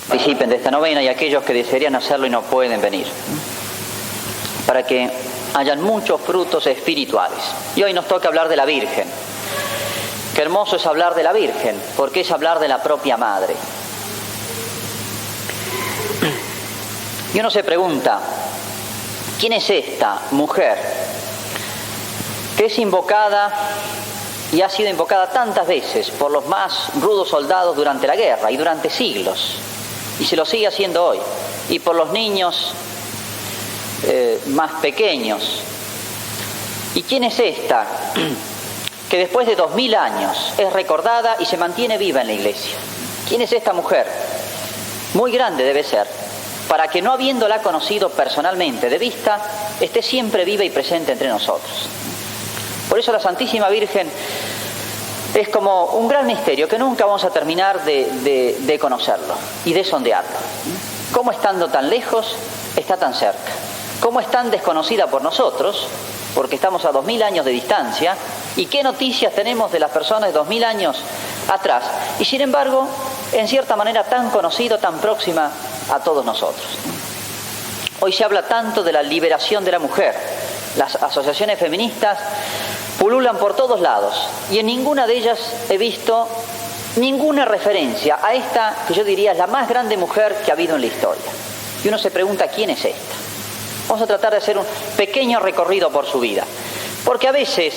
Participen de esta novena y aquellos que desearían hacerlo y no pueden venir, para que hayan muchos frutos espirituales. Y hoy nos toca hablar de la Virgen. Qué hermoso es hablar de la Virgen, porque es hablar de la propia Madre. Y uno se pregunta, ¿quién es esta mujer que es invocada y ha sido invocada tantas veces por los más rudos soldados durante la guerra y durante siglos, y se lo sigue haciendo hoy, y por los niños más pequeños? ¿Y quién es esta que después de 2000 años es recordada y se mantiene viva en la iglesia? ¿Quién es esta mujer? Muy grande debe ser, para que no habiéndola conocido personalmente de vista, esté siempre viva y presente entre nosotros. Por eso la Santísima Virgen es como un gran misterio que nunca vamos a terminar de conocerlo y de sondearlo. ¿Cómo estando tan lejos está tan cerca? ¿Cómo es tan desconocida por nosotros? Porque estamos a 2000 años de distancia. ¿Y qué noticias tenemos de las personas de 2000 años atrás? Y sin embargo, en cierta manera tan conocido, tan próxima a todos nosotros. Hoy se habla tanto de la liberación de la mujer. Las asociaciones feministas pululan por todos lados y en ninguna de ellas he visto ninguna referencia a esta, que yo diría es la más grande mujer que ha habido en la historia. Y uno se pregunta, ¿quién es esta? Vamos a tratar de hacer un pequeño recorrido por su vida, porque a veces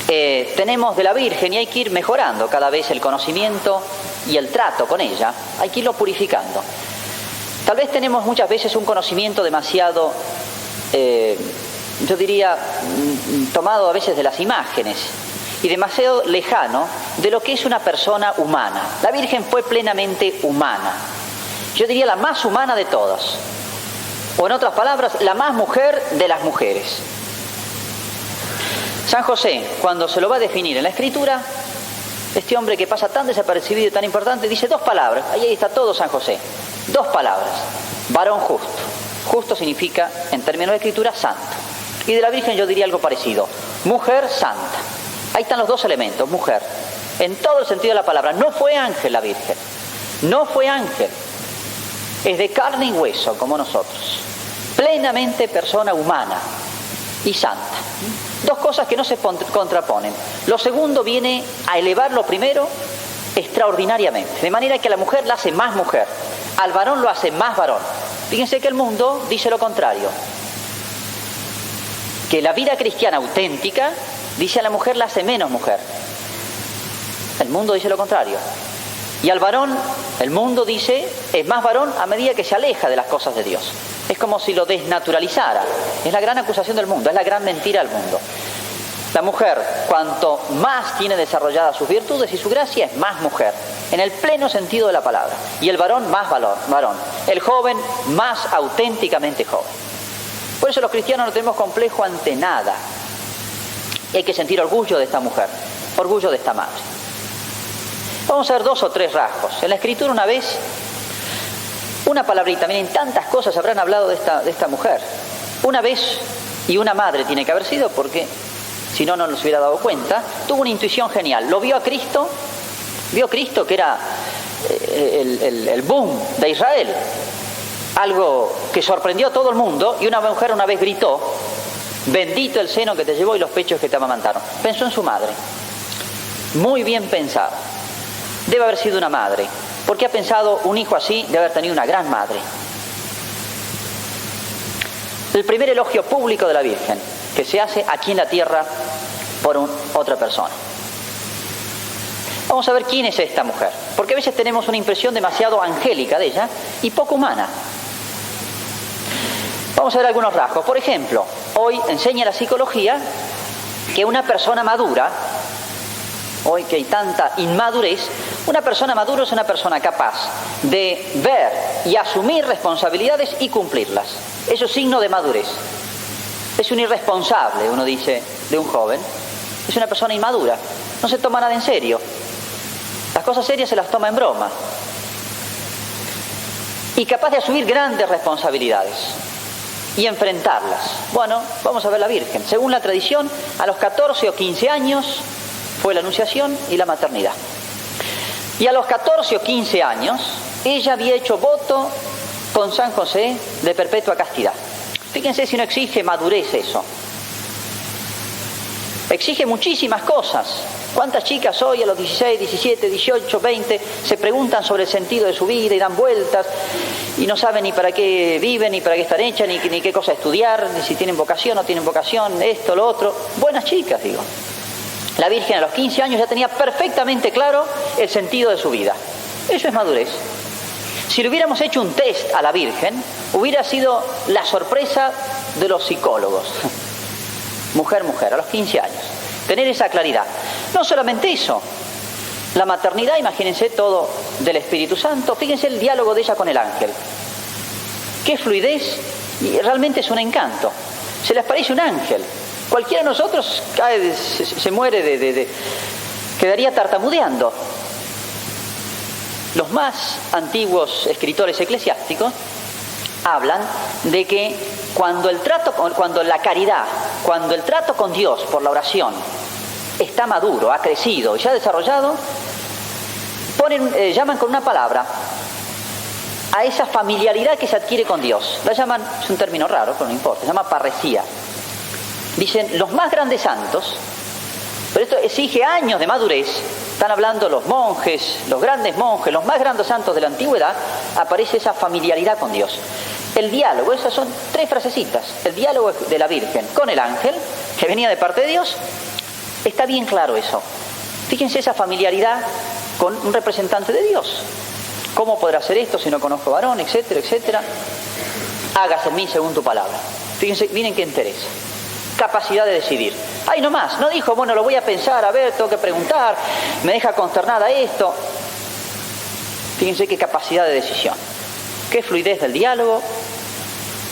tenemos de la Virgen y hay que ir mejorando cada vez el conocimiento y el trato con ella, hay que irlo purificando. Tal vez tenemos muchas veces un conocimiento demasiado, yo diría, tomado a veces de las imágenes y demasiado lejano de lo que es una persona humana. La Virgen fue plenamente humana, yo diría la más humana de todas, o en otras palabras, la más mujer de las mujeres. San José, cuando se lo va a definir en la Escritura, este hombre que pasa tan desapercibido y tan importante, dice dos palabras, ahí está todo San José, dos palabras: varón justo. Justo significa, en términos de Escritura, santo. Y de la Virgen yo diría algo parecido: mujer santa. Ahí están los dos elementos, mujer, en todo el sentido de la palabra. No fue ángel la Virgen, no fue ángel, es de carne y hueso como nosotros, plenamente persona humana y santa. Dos cosas que no se contraponen. Lo segundo viene a elevar lo primero extraordinariamente, de manera que a la mujer la hace más mujer, al varón lo hace más varón. Fíjense que el mundo dice lo contrario, que la vida cristiana auténtica dice a la mujer la hace menos mujer. El mundo dice lo contrario. Y al varón, el mundo dice, es más varón a medida que se aleja de las cosas de Dios. Es como si lo desnaturalizara. Es la gran acusación del mundo, es la gran mentira del mundo. La mujer, cuanto más tiene desarrolladas sus virtudes y su gracia, es más mujer, en el pleno sentido de la palabra. Y el varón, más varón. El joven, más auténticamente joven. Por eso los cristianos no tenemos complejo ante nada. Y hay que sentir orgullo de esta mujer, orgullo de esta madre. Vamos a ver dos o tres rasgos. En la Escritura una vez, una palabrita, miren, tantas cosas habrán hablado de esta mujer. Una vez, y una madre tiene que haber sido, porque si no, no nos hubiera dado cuenta, tuvo una intuición genial. Lo vio a Cristo, vio a Cristo que era el boom de Israel, algo que sorprendió a todo el mundo, y una mujer una vez gritó: bendito el seno que te llevó y los pechos que te amamantaron. Pensó en su madre. Muy bien pensado. Debe haber sido una madre, porque ha pensado, un hijo así debe haber tenido una gran madre. El primer elogio público de la Virgen que se hace aquí en la tierra por otra persona. Vamos a ver quién es esta mujer, porque a veces tenemos una impresión demasiado angélica de ella y poco humana. Vamos a ver algunos rasgos. Por ejemplo, hoy enseña la psicología que una persona madura, hoy que hay tanta inmadurez, una persona madura es una persona capaz de ver y asumir responsabilidades y cumplirlas. Eso es signo de madurez. Es un irresponsable, uno dice, de un joven. Es una persona inmadura. No se toma nada en serio. Las cosas serias se las toma en broma. Y capaz de asumir grandes responsabilidades y enfrentarlas. Bueno, vamos a ver la Virgen. Según la tradición, a los 14 o 15 años fue la anunciación y la maternidad. Y a los 14 o 15 años ella había hecho voto con San José de perpetua castidad. Fíjense si no exige madurez eso. Exige muchísimas cosas. ¿Cuántas chicas hoy a los 16, 17, 18, 20 se preguntan sobre el sentido de su vida y dan vueltas y no saben ni para qué viven, ni para qué están hechas, ni qué cosa estudiar, ni si tienen vocación o no tienen vocación, esto, lo otro? Buenas chicas, digo. La Virgen a los 15 años ya tenía perfectamente claro el sentido de su vida. Eso es madurez. Si le hubiéramos hecho un test a la Virgen, hubiera sido la sorpresa de los psicólogos. Mujer, a los 15 años. Tener esa claridad. No solamente eso, la maternidad, imagínense todo del Espíritu Santo. Fíjense el diálogo de ella con el ángel. Qué fluidez, y realmente es un encanto. Se les parece un ángel. Cualquiera de nosotros se muere quedaría tartamudeando. Los más antiguos escritores eclesiásticos hablan de que cuando la caridad, cuando el trato con Dios por la oración está maduro, ha crecido y se ha desarrollado, llaman con una palabra a esa familiaridad que se adquiere con Dios. La llaman, es un término raro, pero no importa, se llama parresía. Dicen, los más grandes santos, pero esto exige años de madurez, están hablando los monjes, los grandes monjes, los más grandes santos de la antigüedad, aparece esa familiaridad con Dios. El diálogo, esas son 3 frasecitas, el diálogo de la Virgen con el ángel, que venía de parte de Dios, está bien claro eso. Fíjense esa familiaridad con un representante de Dios. ¿Cómo podrá hacer esto si no conozco varón, etcétera, etcétera? Hágase en mí según tu palabra. Fíjense, miren qué interesa. Capacidad de decidir. Ay, no más, no dijo, bueno, lo voy a pensar, a ver, tengo que preguntar, me deja consternada esto. Fíjense qué capacidad de decisión, qué fluidez del diálogo,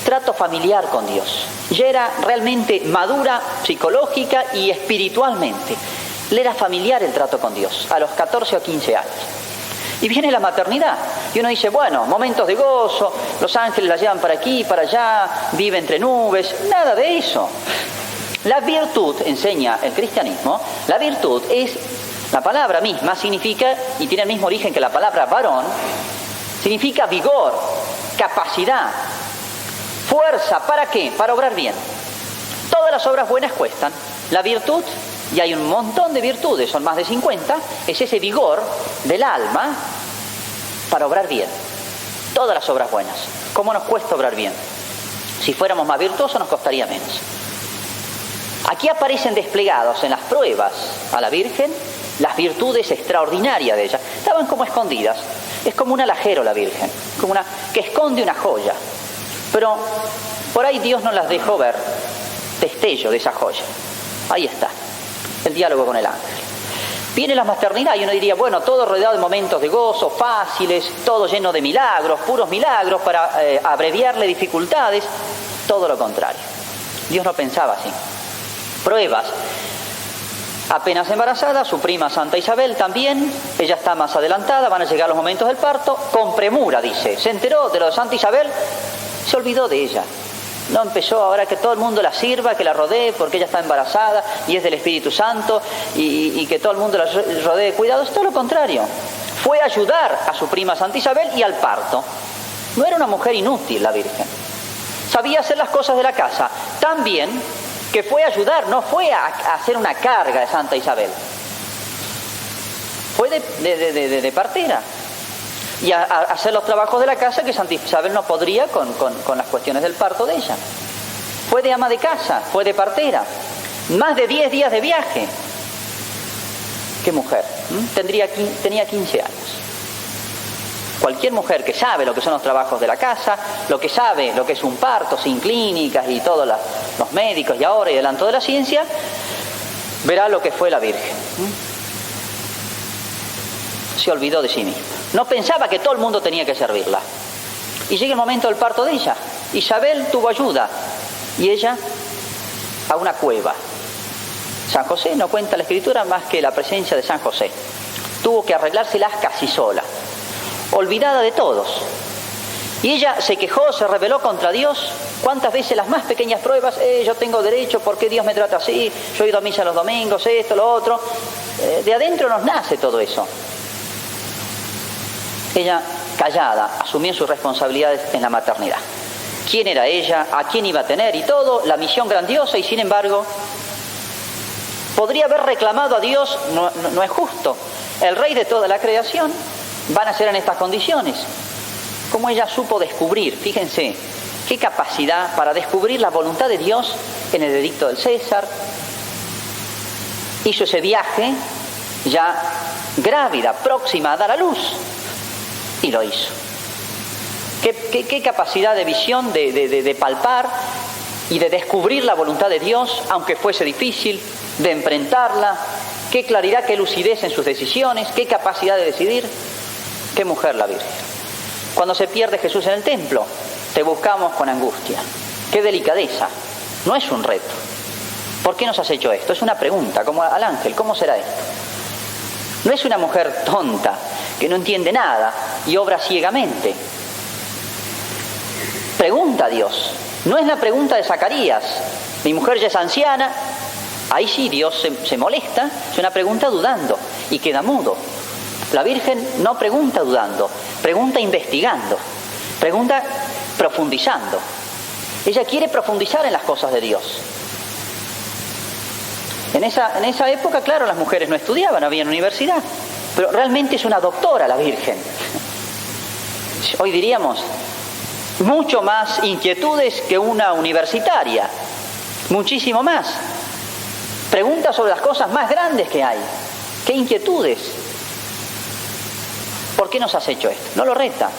trato familiar con Dios. Ya era realmente madura psicológica y espiritualmente. Le era familiar el trato con Dios, a los 14 o 15 años. Y viene la maternidad, y uno dice, bueno, momentos de gozo, los ángeles la llevan para aquí, para allá, vive entre nubes, nada de eso. La virtud, enseña el cristianismo, la virtud es, la palabra misma significa, y tiene el mismo origen que la palabra varón, significa vigor, capacidad, fuerza, ¿para qué? Para obrar bien. Todas las obras buenas cuestan. La virtud, y hay un montón de virtudes, son más de 50, es ese vigor del alma para obrar bien. Todas las obras buenas. ¿Cómo nos cuesta obrar bien? Si fuéramos más virtuosos nos costaría menos. Aquí aparecen desplegados en las pruebas a la Virgen las virtudes extraordinarias de ella. Estaban como escondidas. Es como un alajero la Virgen, como una que esconde una joya. Pero por ahí Dios nos las dejó ver, destello de esa joya. Ahí está, el diálogo con el ángel. Viene la maternidad y uno diría, bueno, todo rodeado de momentos de gozo, fáciles, todo lleno de milagros, puros milagros para abreviarle dificultades. Todo lo contrario. Dios no pensaba así. Pruebas. Apenas embarazada, su prima Santa Isabel también, ella está más adelantada, van a llegar los momentos del parto, con premura, dice. Se enteró de lo de Santa Isabel, se olvidó de ella. No empezó ahora que todo el mundo la sirva, que la rodee porque ella está embarazada y es del Espíritu Santo y que todo el mundo la rodee. Cuidado, es todo lo contrario. Fue a ayudar a su prima Santa Isabel y al parto. No era una mujer inútil la Virgen. Sabía hacer las cosas de la casa tan bien que fue a ayudar, no fue a hacer una carga de Santa Isabel. Fue de partera. Y a hacer los trabajos de la casa que Santa Isabel no podría con las cuestiones del parto de ella. Fue de ama de casa, fue de partera. Más de 10 días de viaje. ¿Qué mujer? Tenía 15 años. Cualquier mujer que sabe lo que son los trabajos de la casa, lo que sabe lo que es un parto sin clínicas y todos los médicos y ahora y adelanto de la ciencia, verá lo que fue la Virgen. Se olvidó de sí misma. No pensaba que todo el mundo tenía que servirla. Y llega el momento del parto de ella. Isabel tuvo ayuda y ella a una cueva. San José no cuenta la Escritura más que la presencia de San José. Tuvo que arreglárselas casi sola, olvidada de todos. Y ella se quejó, se rebeló contra Dios. ¿Cuántas veces las más pequeñas pruebas? Yo tengo derecho, ¿por qué Dios me trata así? Yo he ido a misa los domingos, esto, lo otro. De adentro nos nace todo eso. Ella callada, asumió sus responsabilidades en la maternidad. ¿Quién era ella? ¿A quién iba a tener? Y todo, la misión grandiosa, y sin embargo, podría haber reclamado a Dios, no es justo. El rey de toda la creación va a nacer en estas condiciones. Como ella supo descubrir, fíjense, qué capacidad para descubrir la voluntad de Dios en el edicto del César. Hizo ese viaje ya grávida, próxima a dar a luz, y lo hizo. ¿Qué capacidad de visión, de palpar y de descubrir la voluntad de Dios, aunque fuese difícil, de enfrentarla? Qué claridad, qué lucidez en sus decisiones, qué capacidad de decidir. Qué mujer la Virgen. Cuando se pierde Jesús en el templo, te buscamos con angustia. Qué delicadeza. No es un reto. ¿Por qué nos has hecho esto? Es una pregunta, como al ángel, ¿cómo será esto? No es una mujer tonta, que no entiende nada y obra ciegamente. Pregunta a Dios. No es la pregunta de Zacarías. Mi mujer ya es anciana. Ahí sí Dios se molesta. Es una pregunta dudando y queda mudo. La Virgen no pregunta dudando, pregunta investigando, pregunta profundizando. Ella quiere profundizar en las cosas de Dios. En esa época, claro, las mujeres no estudiaban, no había universidad, pero realmente es una doctora la Virgen. Hoy diríamos, mucho más inquietudes que una universitaria, muchísimo más. Pregunta sobre las cosas más grandes que hay. ¿Qué inquietudes? ¿Por qué nos has hecho esto? No lo reta,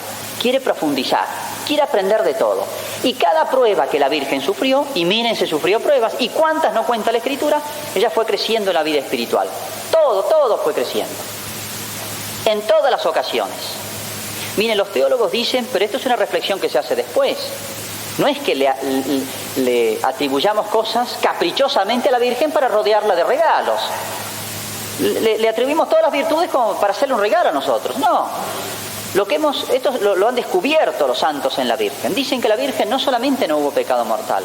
quiere profundizar, quiere aprender de todo. Y cada prueba que la Virgen sufrió, y miren, se sufrió pruebas, y cuántas no cuenta la Escritura, ella fue creciendo en la vida espiritual. Todo fue creciendo. En todas las ocasiones. Miren, los teólogos dicen, pero esto es una reflexión que se hace después. No es que le atribuyamos cosas caprichosamente a la Virgen para rodearla de regalos. Le atribuimos todas las virtudes como para hacerle un regalo a nosotros. No. Esto lo han descubierto los santos en la Virgen. Dicen que la Virgen no solamente no hubo pecado mortal,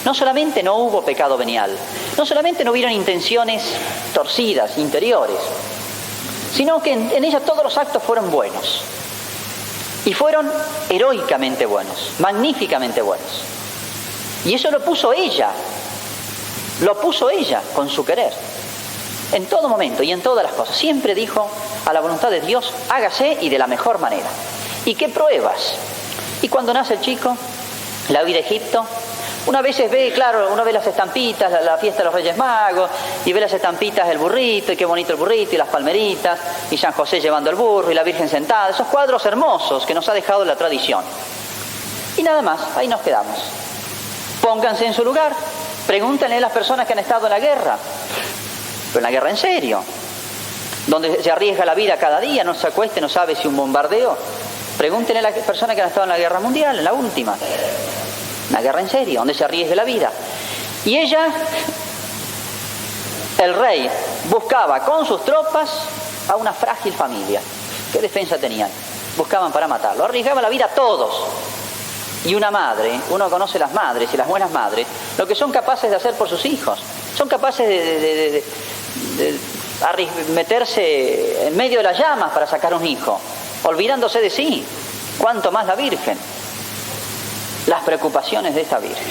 no solamente no hubo pecado venial, no solamente no hubieron intenciones torcidas, interiores, sino que en ella todos los actos fueron buenos. Y fueron heroicamente buenos, magníficamente buenos. Y eso lo puso ella con su querer. En todo momento y en todas las cosas. Siempre dijo a la voluntad de Dios, hágase y de la mejor manera. ¿Y qué pruebas? Y cuando nace el chico, la huida a Egipto, una vez ve las estampitas, la fiesta de los Reyes Magos, y ve las estampitas del burrito, y qué bonito el burrito, y las palmeritas, y San José llevando el burro, y la Virgen sentada, esos cuadros hermosos que nos ha dejado la tradición. Y nada más, ahí nos quedamos. Pónganse en su lugar, pregúntenle a las personas que han estado en la guerra, pero en la guerra en serio, donde se arriesga la vida cada día, no se acueste, no sabe si un bombardeo. Pregúntenle a las personas que han estado en la guerra mundial, en la última, una guerra en serio, donde se arriesgue la vida. Y ella, el rey, buscaba con sus tropas a una frágil familia. ¿Qué defensa tenían? Buscaban para matarlo, arriesgaban la vida a todos. Y una madre, uno conoce las madres y las buenas madres, lo que son capaces de hacer por sus hijos. Son capaces de meterse en medio de las llamas para sacar un hijo, olvidándose de sí. Cuánto más la Virgen. Las preocupaciones de esta Virgen.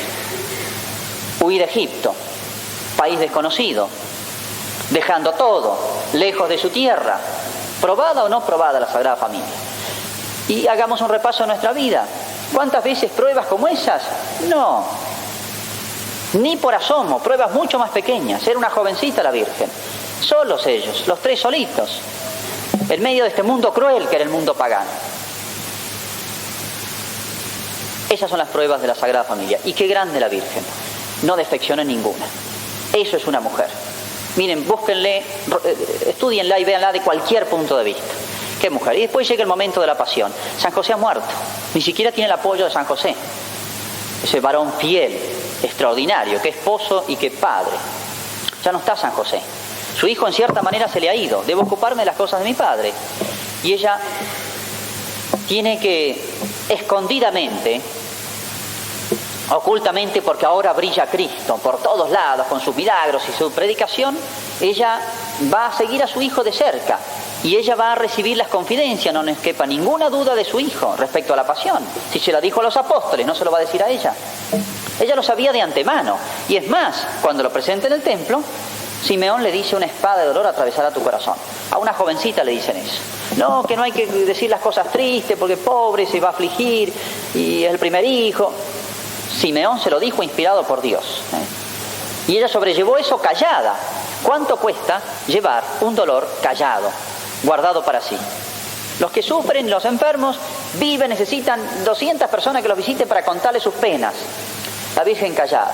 Huir a Egipto, país desconocido, dejando todo, lejos de su tierra. ¿Probada o no probada la Sagrada Familia? Y hagamos un repaso de nuestra vida. ¿Cuántas veces pruebas como esas? No. Ni por asomo, pruebas mucho más pequeñas. Era una jovencita la Virgen. Solos ellos, los tres solitos, en medio de este mundo cruel que era el mundo pagano. Esas son las pruebas de la Sagrada Familia. Y qué grande la Virgen. No defecciona ninguna. Eso es una mujer. Miren, búsquenle, estudienla y véanla de cualquier punto de vista. Qué mujer. Y después llega el momento de la pasión. San José ha muerto. Ni siquiera tiene el apoyo de San José. Ese varón fiel, extraordinario, que esposo y que padre. Ya no está San José. Su hijo en cierta manera se le ha ido. Debo ocuparme de las cosas de mi padre. Y ella tiene que escondidamente, ocultamente, porque ahora brilla Cristo por todos lados con sus milagros y su predicación, ella va a seguir a su hijo de cerca y ella va a recibir las confidencias, no nos quepa ninguna duda de su hijo respecto a la pasión. Si se la dijo a los apóstoles, ¿no se lo va a decir a ella? Ella lo sabía de antemano, y es más, cuando lo presenta en el templo, Simeón le dice: una espada de dolor atravesará tu corazón. A una jovencita le dicen eso. No, que no hay que decir las cosas tristes porque pobre se va a afligir y es el primer hijo. Simeón se lo dijo inspirado por Dios, y ella sobrellevó eso callada. ¿Cuánto cuesta llevar un dolor callado, guardado para sí? Los que sufren, los enfermos, viven, necesitan 200 personas que los visiten para contarles sus penas. La Virgen callada,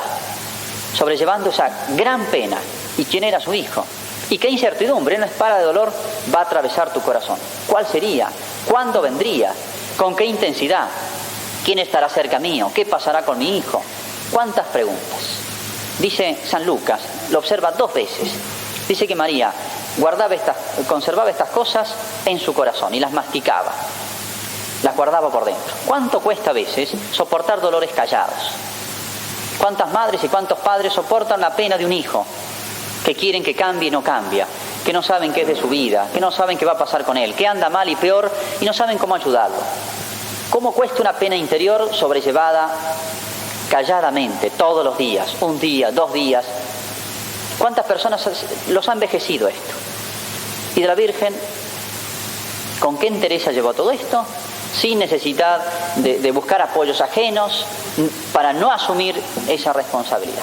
sobrellevando esa gran pena. ¿Y quién era su hijo? ¿Y qué incertidumbre? Una espada de dolor va a atravesar tu corazón. ¿Cuál sería? ¿Cuándo vendría? ¿Con qué intensidad? ¿Quién estará cerca mío? ¿Qué pasará con mi hijo? ¿Cuántas preguntas? Dice San Lucas, lo observa 2 veces. Dice que María conservaba estas cosas en su corazón y las masticaba. Las guardaba por dentro. ¿Cuánto cuesta a veces soportar dolores callados? ¿Cuántas madres y cuántos padres soportan la pena de un hijo que quieren que cambie y no cambia, que no saben qué es de su vida, que no saben qué va a pasar con él, que anda mal y peor y no saben cómo ayudarlo? ¿Cómo cuesta una pena interior sobrellevada calladamente, todos los días, 1 día, 2 días? ¿Cuántas personas los ha envejecido esto? Y de la Virgen, ¿con qué entereza llevó todo esto? Sin necesidad de buscar apoyos ajenos para no asumir esa responsabilidad.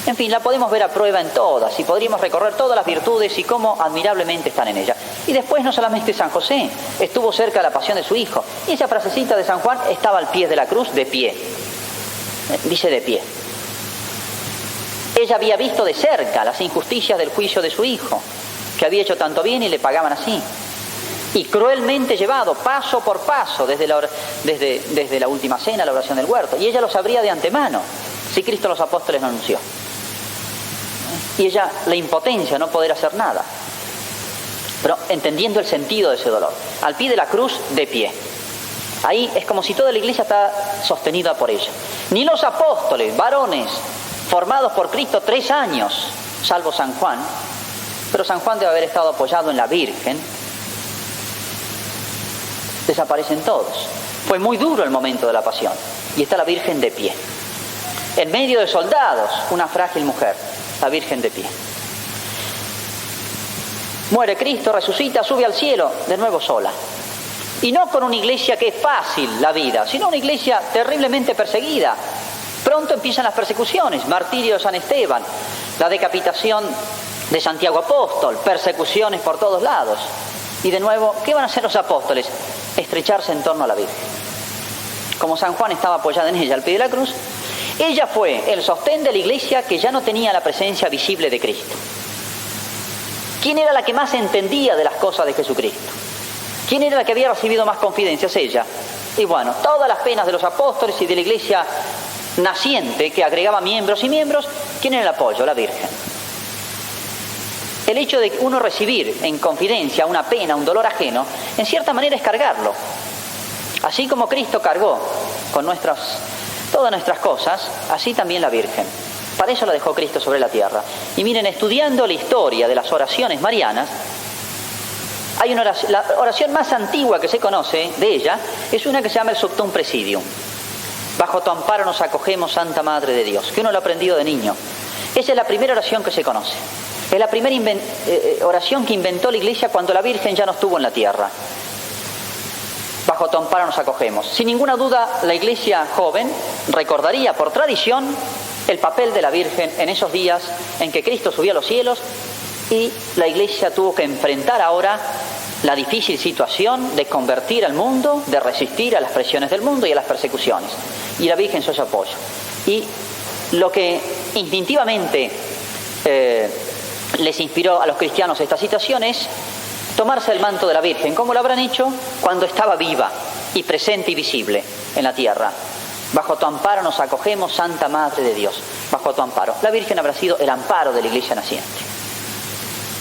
En fin, la podemos ver a prueba en todas y podríamos recorrer todas las virtudes y cómo admirablemente están en ella. Y después no solamente San José, estuvo cerca de la pasión de su hijo. Y esa frasecita de San Juan: estaba al pie de la cruz de pie. Dice de pie. Ella había visto de cerca las injusticias del juicio de su hijo, que había hecho tanto bien y le pagaban así. Y cruelmente llevado paso por paso desde la última cena, la oración del huerto. Y ella lo sabría de antemano si Cristo a los apóstoles no anunció. Y ella, la impotencia, no poder hacer nada. Pero entendiendo el sentido de ese dolor. Al pie de la cruz, de pie. Ahí es como si toda la iglesia está sostenida por ella. Ni los apóstoles, varones, formados por Cristo 3 años, salvo San Juan, pero San Juan debe haber estado apoyado en la Virgen, desaparecen todos. Fue muy duro el momento de la pasión, y está la Virgen de pie. En medio de soldados, una frágil mujer, la Virgen de pie. Muere Cristo, resucita, sube al cielo, de nuevo sola. Y no con una iglesia que es fácil la vida, sino una iglesia terriblemente perseguida. Pronto empiezan las persecuciones, martirio de San Esteban, la decapitación de Santiago Apóstol, persecuciones por todos lados. Y de nuevo, ¿qué van a hacer los apóstoles? Estrecharse en torno a la Virgen. Como San Juan estaba apoyado en ella al pie de la cruz, ella fue el sostén de la iglesia que ya no tenía la presencia visible de Cristo. ¿Quién era la que más entendía de las cosas de Jesucristo? ¿Quién era la que había recibido más confidencias? Ella. Y bueno, todas las penas de los apóstoles y de la iglesia naciente que agregaba miembros y miembros, ¿quién era el apoyo? La Virgen. El hecho de uno recibir en confidencia una pena, un dolor ajeno, en cierta manera es cargarlo. Así como Cristo cargó con todas nuestras cosas, así también la Virgen. Para eso la dejó Cristo sobre la tierra. Y miren, estudiando la historia de las oraciones marianas, hay una oración, la oración más antigua que se conoce de ella es una que se llama el Sumptum Praesidium. Bajo tu amparo nos acogemos, Santa Madre de Dios, que uno lo ha aprendido de niño. Esa es la primera oración que se conoce. Es la primera oración que inventó la Iglesia cuando la Virgen ya no estuvo en la tierra. Bajo tu amparo nos acogemos. Sin ninguna duda, la Iglesia joven recordaría por tradición el papel de la Virgen en esos días en que Cristo subió a los cielos y la Iglesia tuvo que enfrentar ahora la difícil situación de convertir al mundo, de resistir a las presiones del mundo y a las persecuciones. Y la Virgen sos apoyo. Y lo que instintivamente les inspiró a los cristianos esta situación es tomarse el manto de la Virgen, como lo habrán hecho cuando estaba viva y presente y visible en la tierra. Bajo tu amparo nos acogemos, Santa Madre de Dios. Bajo tu amparo. La Virgen habrá sido el amparo de la Iglesia naciente.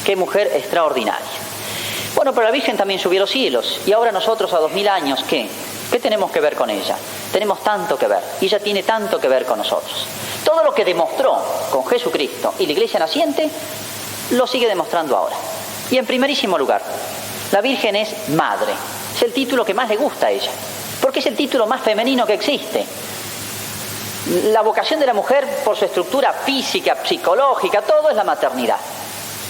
¡Qué mujer extraordinaria! Bueno, pero la Virgen también subió a los cielos. Y ahora nosotros a 2000 años, ¿qué? ¿Qué tenemos que ver con ella? Tenemos tanto que ver. Y ella tiene tanto que ver con nosotros. Todo lo que demostró con Jesucristo y la Iglesia naciente, lo sigue demostrando ahora. Y en primerísimo lugar, La Virgen es madre. Es el título que más le gusta a ella, porque es el título más femenino que existe. La vocación de la mujer, por su estructura física, psicológica, todo es la maternidad.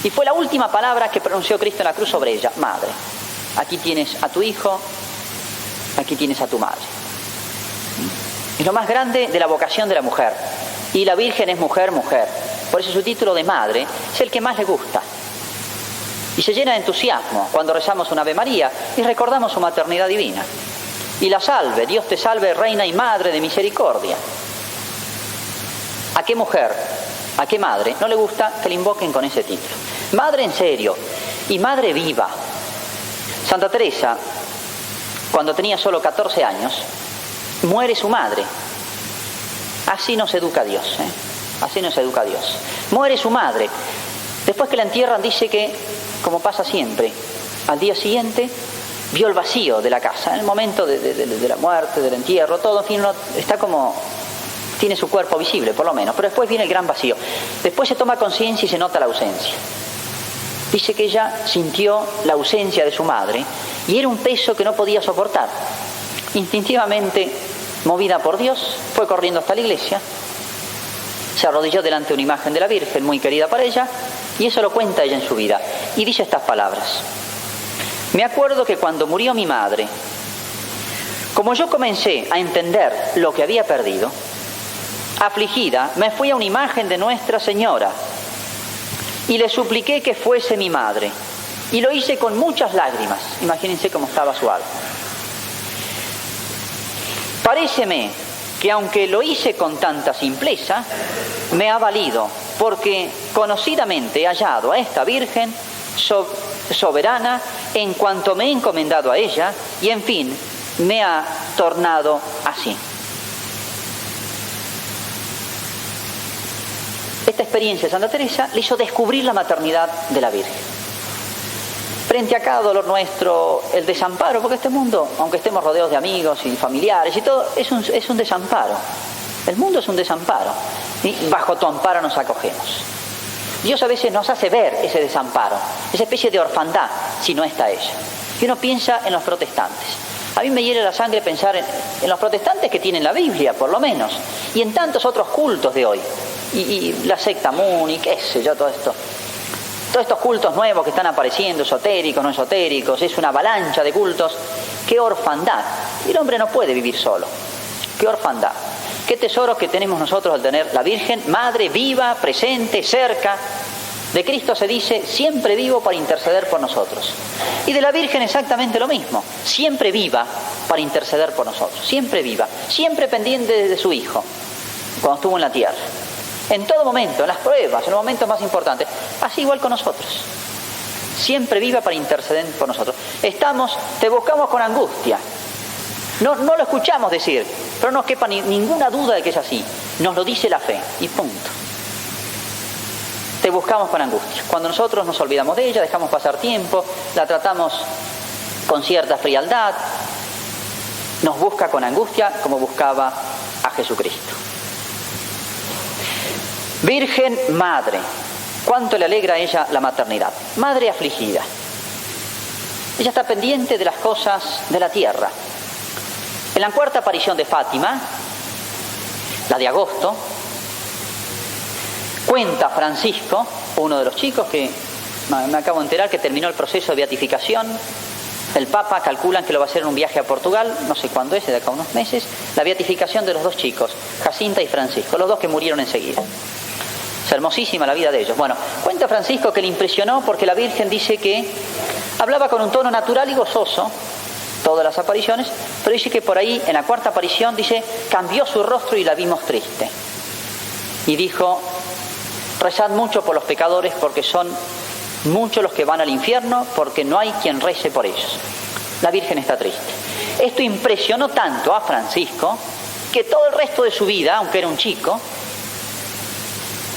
Y fue la última palabra que pronunció Cristo en la cruz sobre ella, madre. Aquí tienes a tu hijo, aquí tienes a tu madre. Es lo más grande de la vocación de la mujer. Y la Virgen es mujer, mujer. Por eso su título de madre es el que más le gusta. Y se llena de entusiasmo cuando rezamos un Ave María y recordamos su maternidad divina. Y la salve, Dios te salve, Reina y Madre de misericordia. ¿A qué mujer, a qué madre no le gusta que le invoquen con ese título? Madre en serio y madre viva. Santa Teresa, cuando tenía solo 14 años, muere su madre. Así nos educa Dios, así nos educa Dios. Muere su madre. Después que la entierran, dice que, como pasa siempre, al día siguiente vio el vacío de la casa. En el momento de la muerte, del entierro, todo, en fin, uno está como... tiene su cuerpo visible, por lo menos, pero después viene el gran vacío. Después se toma conciencia y se nota la ausencia. Dice que ella sintió la ausencia de su madre y era un peso que no podía soportar. Instintivamente, movida por Dios, fue corriendo hasta la iglesia, se arrodilló delante de una imagen de la Virgen, muy querida para ella, y eso lo cuenta ella en su vida. Y dice estas palabras: me acuerdo que cuando murió mi madre, como yo comencé a entender lo que había perdido, afligida, me fui a una imagen de Nuestra Señora y le supliqué que fuese mi madre. Y lo hice con muchas lágrimas. Imagínense cómo estaba su alma. Paréceme que aunque lo hice con tanta simpleza, me ha valido, porque conocidamente he hallado a esta Virgen soberana en cuanto me he encomendado a ella, y en fin, me ha tornado así. Esta experiencia de Santa Teresa le hizo descubrir la maternidad de la Virgen. Frente a cada dolor nuestro, el desamparo, porque este mundo, aunque estemos rodeados de amigos y familiares y todo, es un desamparo. El mundo es un desamparo. Y bajo tu amparo nos acogemos. Dios a veces nos hace ver ese desamparo, esa especie de orfandad, si no está ella. Y uno piensa en los protestantes. A mí me hiere la sangre pensar en los protestantes que tienen la Biblia, por lo menos, y en tantos otros cultos de hoy. Y la secta Múnich, qué sé yo, todo esto. Todos estos cultos nuevos que están apareciendo, esotéricos, no esotéricos, es una avalancha de cultos. ¡Qué orfandad! Y el hombre no puede vivir solo. ¡Qué orfandad! ¡Qué tesoros que tenemos nosotros al tener la Virgen, madre, viva, presente, cerca! De Cristo se dice, siempre vivo para interceder por nosotros. Y de la Virgen exactamente lo mismo, siempre viva para interceder por nosotros, siempre viva, siempre pendiente de su Hijo, cuando estuvo en la tierra. En todo momento, en las pruebas, en los momentos más importantes, así igual con nosotros. Siempre viva para interceder por nosotros. Te buscamos con angustia. No lo escuchamos decir, pero no quepa ninguna duda de que es así. Nos lo dice la fe, y punto. Te buscamos con angustia. Cuando nosotros nos olvidamos de ella, dejamos pasar tiempo, la tratamos con cierta frialdad, nos busca con angustia como buscaba a Jesucristo. Virgen Madre, cuánto le alegra a ella la maternidad. Madre afligida. Ella está pendiente de las cosas de la tierra. En la cuarta aparición de Fátima, la de agosto, cuenta Francisco, uno de los chicos que me acabo de enterar que terminó el proceso de beatificación. El Papa calculan que lo va a hacer en un viaje a Portugal, no sé cuándo es, de acá a unos meses, la beatificación de los dos chicos, Jacinta y Francisco, los dos que murieron enseguida. Es hermosísima la vida de ellos. Bueno, cuenta Francisco que le impresionó porque la Virgen dice que hablaba con un tono natural y gozoso, todas las apariciones, pero dice que por ahí, en la cuarta aparición, dice, cambió su rostro y la vimos triste. Y dijo, rezad mucho por los pecadores porque son muchos los que van al infierno, porque no hay quien rece por ellos. La Virgen está triste. Esto impresionó tanto a Francisco que todo el resto de su vida, aunque era un chico,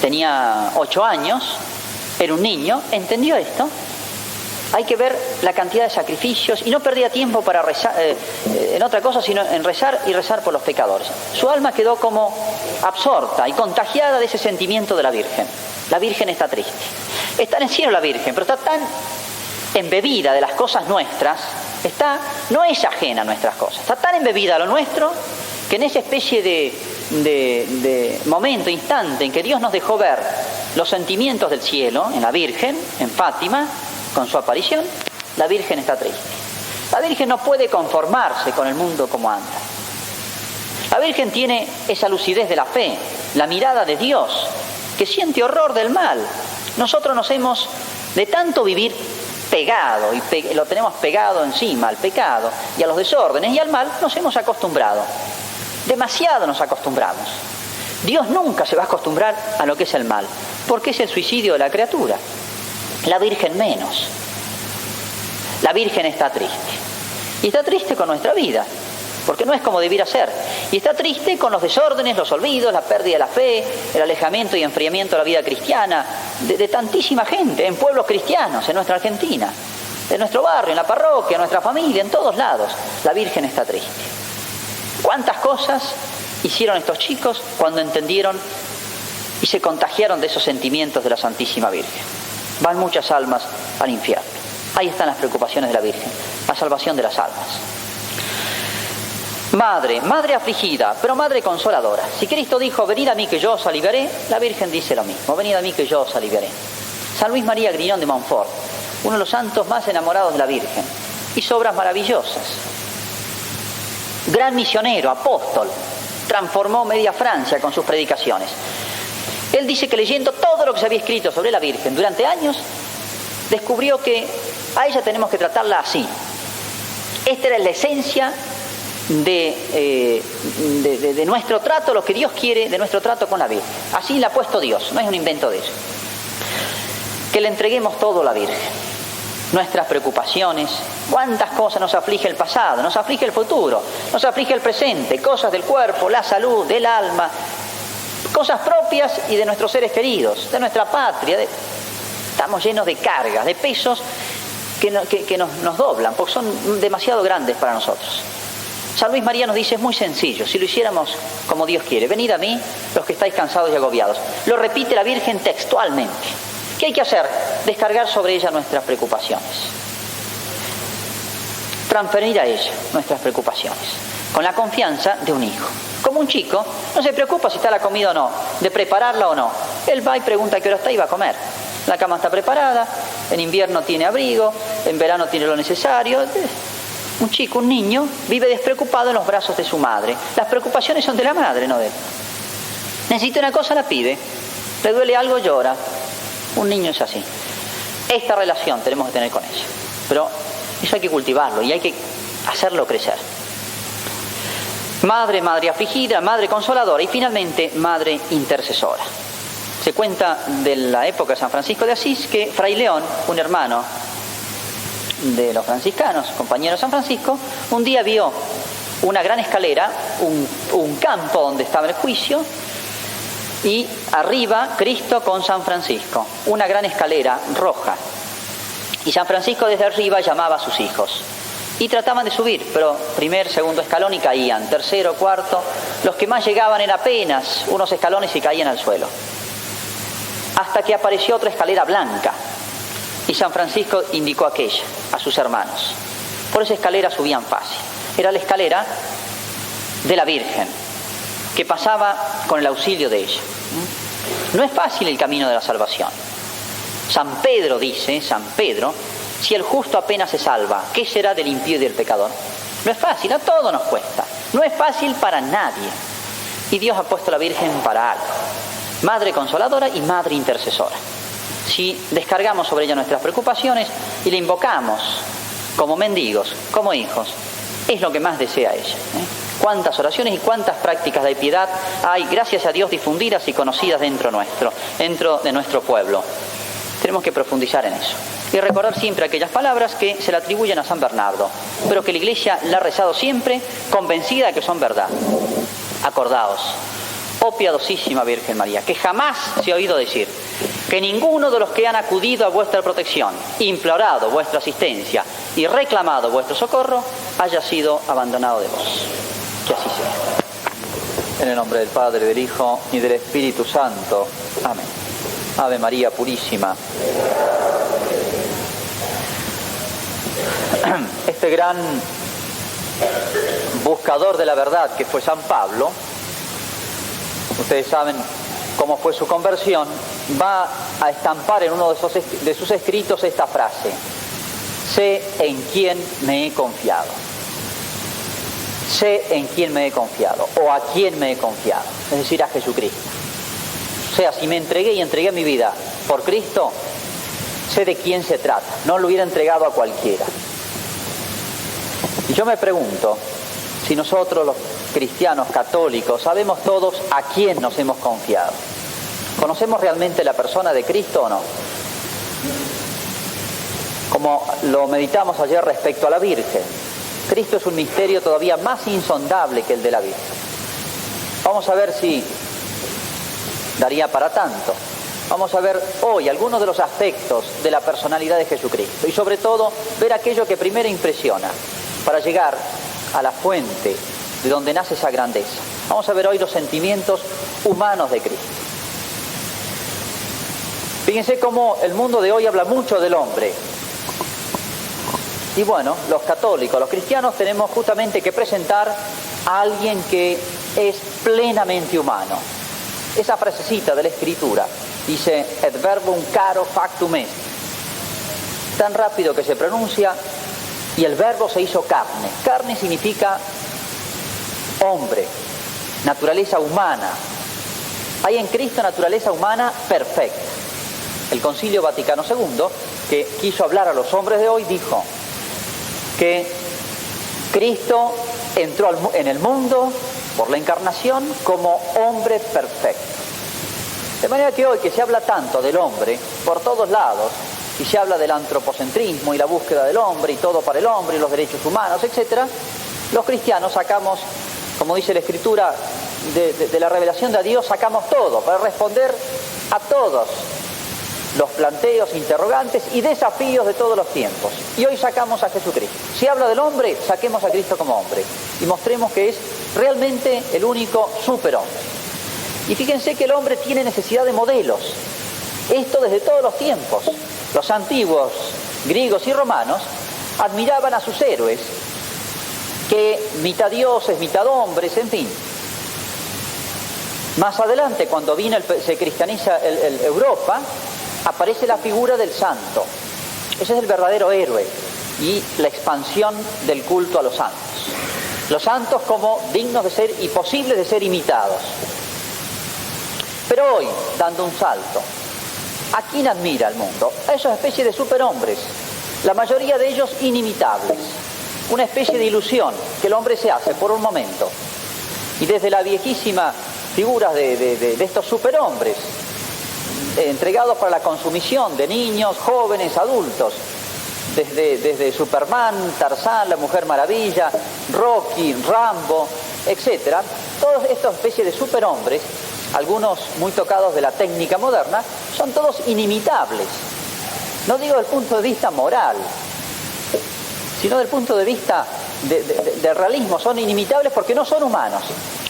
tenía 8 años, era un niño, entendió esto. Hay que ver la cantidad de sacrificios y no perdía tiempo para rezar en otra cosa, sino en rezar y rezar por los pecadores. Su alma quedó como absorta y contagiada de ese sentimiento de la Virgen. La Virgen está triste. Está en el cielo la Virgen, pero está tan embebida de las cosas nuestras, no es ajena a nuestras cosas, está tan embebida a lo nuestro que en esa especie de momento, instante en que Dios nos dejó ver los sentimientos del cielo, en la Virgen, en Fátima, con su aparición, la Virgen está triste. La Virgen no puede conformarse con el mundo como anda. La Virgen tiene esa lucidez de la fe, la mirada de Dios, que siente horror del mal. Nosotros nos hemos, de tanto vivir pegado, y lo tenemos pegado encima al pecado y a los desórdenes y al mal, nos hemos acostumbrado. Demasiado nos acostumbramos. Dios nunca se va a acostumbrar a lo que es el mal, porque es el suicidio de la criatura. La Virgen menos. La Virgen está triste. Y está triste con nuestra vida, porque no es como debiera ser. Y está triste con los desórdenes, los olvidos, la pérdida de la fe, el alejamiento y enfriamiento de la vida cristiana, de tantísima gente, en pueblos cristianos, en nuestra Argentina, en nuestro barrio, en la parroquia, en nuestra familia, en todos lados. La Virgen está triste. ¿Cuántas cosas hicieron estos chicos cuando entendieron y se contagiaron de esos sentimientos de la Santísima Virgen? Van muchas almas al infierno. Ahí están las preocupaciones de la Virgen, la salvación de las almas. Madre afligida, pero madre consoladora. Si Cristo dijo, venid a mí que yo os aliviaré, la Virgen dice lo mismo, venid a mí que yo os aliviaré. San Luis María Griñón de Montfort, uno de los santos más enamorados de la Virgen, hizo obras maravillosas. Gran misionero, apóstol, transformó media Francia con sus predicaciones. Él dice que leyendo todo lo que se había escrito sobre la Virgen durante años, descubrió que a ella tenemos que tratarla así. Esta era la esencia de nuestro trato, lo que Dios quiere de nuestro trato con la Virgen. Así la ha puesto Dios, no es un invento de ella. Que le entreguemos todo a la Virgen. Nuestras preocupaciones, cuántas cosas nos aflige el pasado, nos aflige el futuro, nos aflige el presente, cosas del cuerpo, la salud, del alma, cosas propias y de nuestros seres queridos, de nuestra patria. Estamos llenos de cargas, de pesos que nos doblan, porque son demasiado grandes para nosotros. San Luis María nos dice, es muy sencillo, si lo hiciéramos como Dios quiere, venid a mí los que estáis cansados y agobiados. Lo repite la Virgen textualmente. ¿Qué hay que hacer? Descargar sobre ella nuestras preocupaciones. Transferir a ella nuestras preocupaciones, con la confianza de un hijo. Como un chico, no se preocupa si está la comida o no, de prepararla o no. Él va y pregunta a qué hora está y va a comer. La cama está preparada, en invierno tiene abrigo, en verano tiene lo necesario. Un chico, un niño, vive despreocupado en los brazos de su madre. Las preocupaciones son de la madre, no de él. Necesita una cosa, la pide. Le duele algo, llora. Un niño es así. Esta relación tenemos que tener con ella. Pero eso hay que cultivarlo y hay que hacerlo crecer. Madre afligida, madre consoladora y finalmente madre intercesora. Se cuenta de la época de San Francisco de Asís que Fray León, un hermano de los franciscanos, compañero de San Francisco, un día vio una gran escalera, un campo donde estaba el juicio, y arriba Cristo con San Francisco, una gran escalera roja. Y San Francisco desde arriba llamaba a sus hijos. Y trataban de subir, pero primer, segundo escalón y caían, tercero, cuarto. Los que más llegaban eran apenas unos escalones y caían al suelo. Hasta que apareció otra escalera blanca. Y San Francisco indicó aquella a sus hermanos. Por esa escalera subían fácil. Era la escalera de la Virgen, que pasaba con el auxilio de ella. No es fácil el camino de la salvación. San Pedro dice, si el justo apenas se salva, ¿qué será del impío y del pecador? No es fácil, a todos nos cuesta. No es fácil para nadie. Y Dios ha puesto a la Virgen para algo. Madre consoladora y madre intercesora. Si descargamos sobre ella nuestras preocupaciones y la invocamos como mendigos, como hijos, es lo que más desea ella. Cuántas oraciones y cuántas prácticas de piedad hay, gracias a Dios, difundidas y conocidas dentro de nuestro pueblo. Tenemos que profundizar en eso y recordar siempre aquellas palabras que se le atribuyen a San Bernardo, pero que la Iglesia la ha rezado siempre, convencida de que son verdad. Acordaos, oh piadosísima Virgen María, que jamás se ha oído decir que ninguno de los que han acudido a vuestra protección, implorado vuestra asistencia y reclamado vuestro socorro, haya sido abandonado de vos. Que así sea. En el nombre del Padre, del Hijo y del Espíritu Santo. Amén. Ave María Purísima. este gran buscador de la verdad que fue San Pablo, ustedes saben cómo fue su conversión, va a estampar en uno de sus escritos esta frase: sé en quién me he confiado. Sé en quién me he confiado, o a quién me he confiado, es decir, a Jesucristo. O sea, si me entregué y entregué mi vida por Cristo, sé de quién se trata, no lo hubiera entregado a cualquiera. Y yo me pregunto, si nosotros los cristianos católicos sabemos todos a quién nos hemos confiado, ¿conocemos realmente la persona de Cristo o no? Como lo meditamos ayer respecto a la Virgen, Cristo es un misterio todavía más insondable que el de la Virgen. Vamos a ver si daría para tanto. Vamos a ver hoy algunos de los aspectos de la personalidad de Jesucristo y sobre todo ver aquello que primero impresiona para llegar a la fuente de donde nace esa grandeza. Vamos a ver hoy los sentimientos humanos de Cristo. Fíjense cómo el mundo de hoy habla mucho del hombre. Y bueno, los católicos, los cristianos tenemos justamente que presentar a alguien que es plenamente humano. Esa frasecita de la Escritura dice: et verbum caro factum est. Tan rápido que se pronuncia, y el verbo se hizo carne. Carne significa hombre, naturaleza humana. Hay en Cristo naturaleza humana perfecta. El Concilio Vaticano II, que quiso hablar a los hombres de hoy, dijo que Cristo entró en el mundo por la encarnación como hombre perfecto. De manera que hoy que se habla tanto del hombre por todos lados, y se habla del antropocentrismo y la búsqueda del hombre y todo para el hombre y los derechos humanos, etc., los cristianos sacamos, como dice la Escritura, de la revelación de Dios sacamos todo para responder a todos los planteos, interrogantes y desafíos de todos los tiempos. Y hoy sacamos a Jesucristo. Si habla del hombre, saquemos a Cristo como hombre y mostremos que es realmente el único superhombre. Y fíjense que el hombre tiene necesidad de modelos. Esto desde todos los tiempos. Los antiguos griegos y romanos admiraban a sus héroes, que mitad dioses, mitad hombres, en fin. Más adelante, cuando se cristianiza Europa, aparece la figura del santo. Ese es el verdadero héroe y la expansión del culto a los santos. Los santos como dignos de ser y posibles de ser imitados. Pero hoy, dando un salto, ¿a quién admira el mundo? A esas especies de superhombres, la mayoría de ellos inimitables. Una especie de ilusión que el hombre se hace por un momento. Y desde la viejísima figura de estos superhombres, entregados para la consumición de niños, jóvenes, adultos, desde Superman, Tarzán, la Mujer Maravilla, Rocky, Rambo, etc. Todas estas especies de superhombres, algunos muy tocados de la técnica moderna, son todos inimitables. No digo desde el punto de vista moral, sino desde el punto de vista del realismo. Son inimitables porque no son humanos.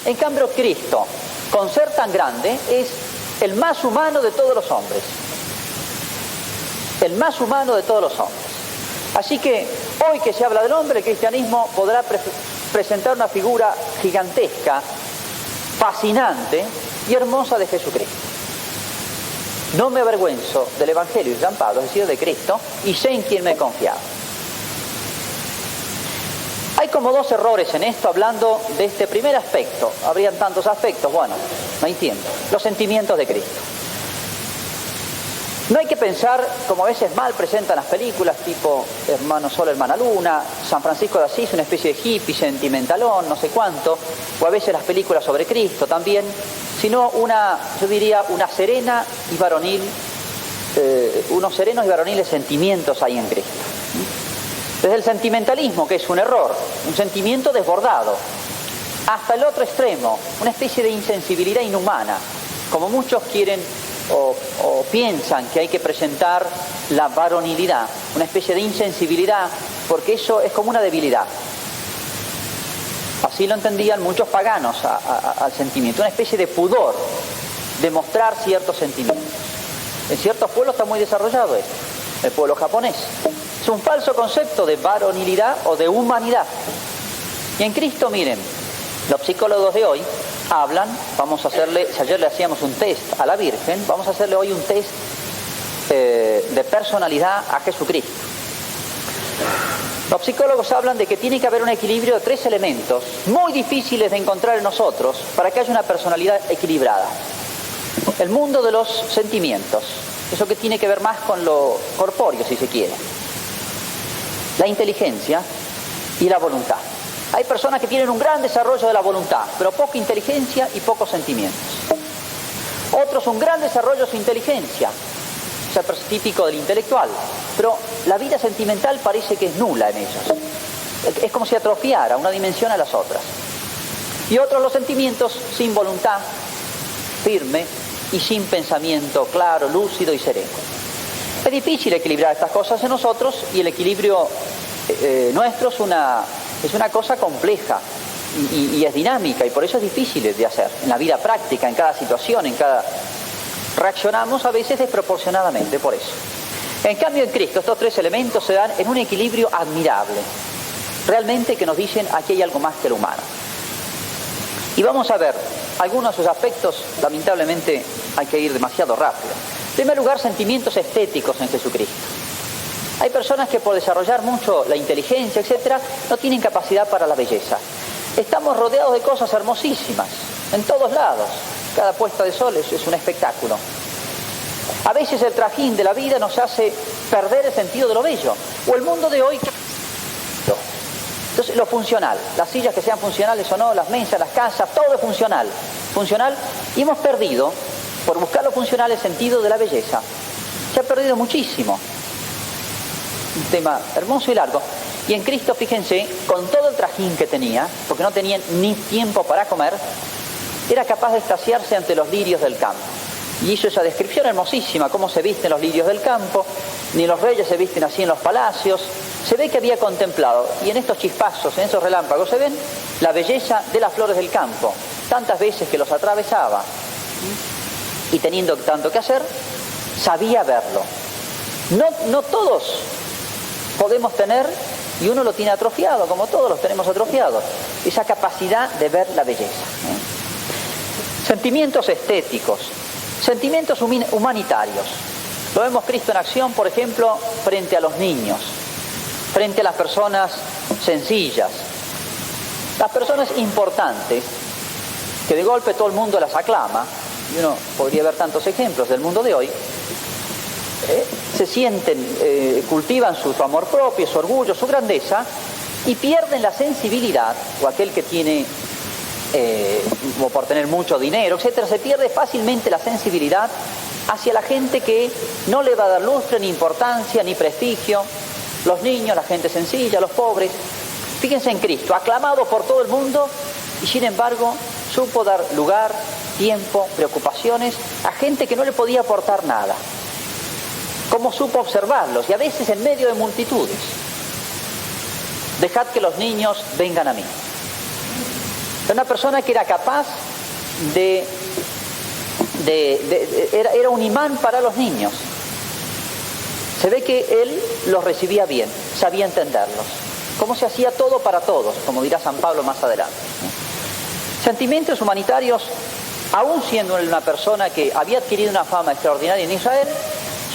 En cambio, Cristo, con ser tan grande, es el más humano de todos los hombres. El más humano de todos los hombres. Así que hoy que se habla del hombre, el cristianismo podrá presentar una figura gigantesca, fascinante y hermosa de Jesucristo. No me avergüenzo del Evangelio de San Pablo, es decir, de Cristo, y sé en quién me he confiado. Hay como dos errores en esto, hablando de este primer aspecto. Habrían tantos aspectos, bueno, no entiendo. Los sentimientos de Cristo. No hay que pensar, como a veces mal presentan las películas, tipo Hermano Sol, Hermana Luna, San Francisco de Asís, una especie de hippie, sentimentalón, no sé cuánto, o a veces las películas sobre Cristo también, sino yo diría, una serena y varonil, unos serenos y varoniles sentimientos hay en Cristo. Desde el sentimentalismo, que es un error, un sentimiento desbordado, hasta el otro extremo, una especie de insensibilidad inhumana, como muchos quieren o piensan que hay que presentar la varonilidad, una especie de insensibilidad, porque eso es como una debilidad. Así lo entendían muchos paganos al sentimiento, una especie de pudor de mostrar ciertos sentimientos. En ciertos pueblos está muy desarrollado esto, el pueblo japonés. Es un falso concepto de varonilidad o de humanidad. Y en Cristo, miren, los psicólogos de hoy hablan, vamos a hacerle, si ayer le hacíamos un test a la Virgen, vamos a hacerle hoy un test de personalidad a Jesucristo. Los psicólogos hablan de que tiene que haber un equilibrio de 3 elementos muy difíciles de encontrar en nosotros para que haya una personalidad equilibrada. El mundo de los sentimientos, eso que tiene que ver más con lo corpóreo, si se quiere. La inteligencia y la voluntad. Hay personas que tienen un gran desarrollo de la voluntad, pero poca inteligencia y pocos sentimientos. Otros un gran desarrollo de su inteligencia, o sea, típico del intelectual, pero la vida sentimental parece que es nula en ellos. Es como si atrofiara una dimensión a las otras. Y otros los sentimientos sin voluntad, firme y sin pensamiento claro, lúcido y sereno. Es difícil equilibrar estas cosas en nosotros y el equilibrio nuestro es una cosa compleja y es dinámica y por eso es difícil de hacer en la vida práctica, en cada situación, reaccionamos a veces desproporcionadamente por eso. En cambio en Cristo estos 3 elementos se dan en un equilibrio admirable, realmente que nos dicen aquí hay algo más que lo humano. Y vamos a ver algunos de sus aspectos, lamentablemente hay que ir demasiado rápido. En primer lugar, sentimientos estéticos en Jesucristo. Hay personas que por desarrollar mucho la inteligencia, etcétera, no tienen capacidad para la belleza. Estamos rodeados de cosas hermosísimas, en todos lados. Cada puesta de sol es un espectáculo. A veces el trajín de la vida nos hace perder el sentido de lo bello. O el mundo de hoy. Entonces, lo funcional, las sillas que sean funcionales o no, las mesas, las casas, todo es funcional. Funcional, y hemos perdido, por buscar lo funcional, el sentido de la belleza. Se ha perdido muchísimo. Un tema hermoso y largo. Y en Cristo, fíjense, con todo el trajín que tenía, porque no tenían ni tiempo para comer, era capaz de extasiarse ante los lirios del campo. Y hizo esa descripción hermosísima, cómo se visten los lirios del campo, ni los reyes se visten así en los palacios. Se ve que había contemplado, y en estos chispazos, en esos relámpagos se ven, la belleza de las flores del campo, tantas veces que los atravesaba, y teniendo tanto que hacer, sabía verlo. No todos podemos tener, y uno lo tiene atrofiado, como todos los tenemos atrofiados, esa capacidad de ver la belleza. Sentimientos estéticos, sentimientos humanitarios. Lo vemos Cristo en acción, por ejemplo, frente a los niños, frente a las personas sencillas, las personas importantes, que de golpe todo el mundo las aclama, y uno podría ver tantos ejemplos del mundo de hoy, se sienten, cultivan su amor propio, su orgullo, su grandeza, y pierden la sensibilidad, o aquel que tiene, o por tener mucho dinero, etcétera, se pierde fácilmente la sensibilidad hacia la gente que no le va a dar lustre, ni importancia, ni prestigio, los niños, la gente sencilla, los pobres. Fíjense en Cristo, aclamado por todo el mundo, y sin embargo supo dar lugar, tiempo, preocupaciones a gente que no le podía aportar nada. Cómo supo observarlos, y a veces en medio de multitudes. Dejad que los niños vengan a mí. Era una persona que era capaz era un imán para los niños. Se ve que él los recibía bien, sabía entenderlos. Cómo se hacía todo para todos, como dirá San Pablo más adelante. Sentimientos humanitarios, aún siendo una persona que había adquirido una fama extraordinaria en Israel,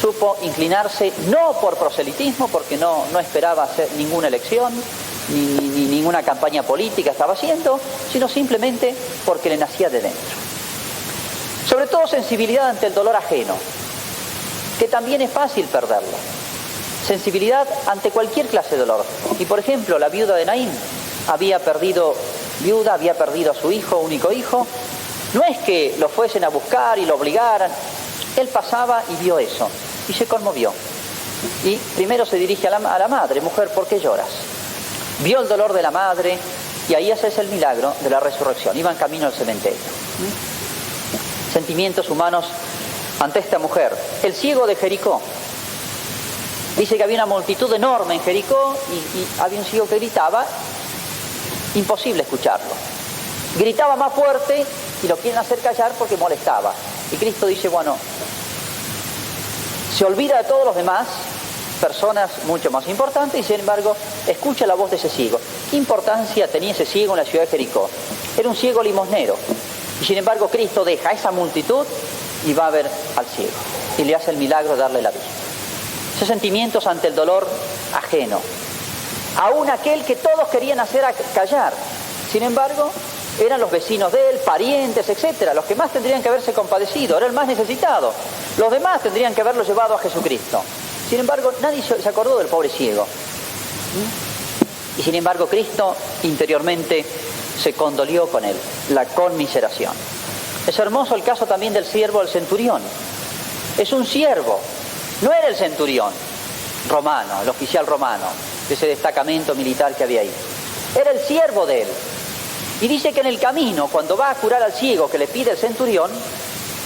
supo inclinarse no por proselitismo, porque no esperaba hacer ninguna elección, ni ninguna campaña política estaba haciendo, sino simplemente porque le nacía de dentro. Sobre todo sensibilidad ante el dolor ajeno, que también es fácil perderlo. Sensibilidad ante cualquier clase de dolor. Y por ejemplo, la viuda de Naín había perdido a su hijo, único hijo. No es que lo fuesen a buscar y lo obligaran. Él pasaba y vio eso, y se conmovió. Y primero se dirige a la madre: mujer, ¿por qué lloras? Vio el dolor de la madre, y ahí ese es el milagro de la resurrección. Iban camino al cementerio. Sentimientos humanos ante esta mujer. El ciego de Jericó. Dice que había una multitud enorme en Jericó, y había un ciego que gritaba, imposible escucharlo. Gritaba más fuerte y lo quieren hacer callar porque molestaba. Y Cristo dice, bueno, se olvida de todos los demás personas mucho más importantes y sin embargo escucha la voz de ese ciego. ¿Qué importancia tenía ese ciego en la ciudad de Jericó? Era un ciego limosnero y sin embargo Cristo deja a esa multitud y va a ver al ciego y le hace el milagro de darle la vista. Esos sentimientos ante el dolor ajeno, aún aquel que todos querían hacer callar, sin embargo eran los vecinos de él, parientes, etcétera, los que más tendrían que haberse compadecido, era el más necesitado. Los demás tendrían que haberlo llevado a Jesucristo. Sin embargo, nadie se acordó del pobre ciego. Y sin embargo, Cristo interiormente se condolió con él, la conmiseración. Es hermoso el caso también del siervo del centurión. Es un siervo, no era el centurión romano, el oficial romano, de ese destacamento militar que había ahí. Era el siervo de él. Y dice que en el camino, cuando va a curar al ciego que le pide el centurión,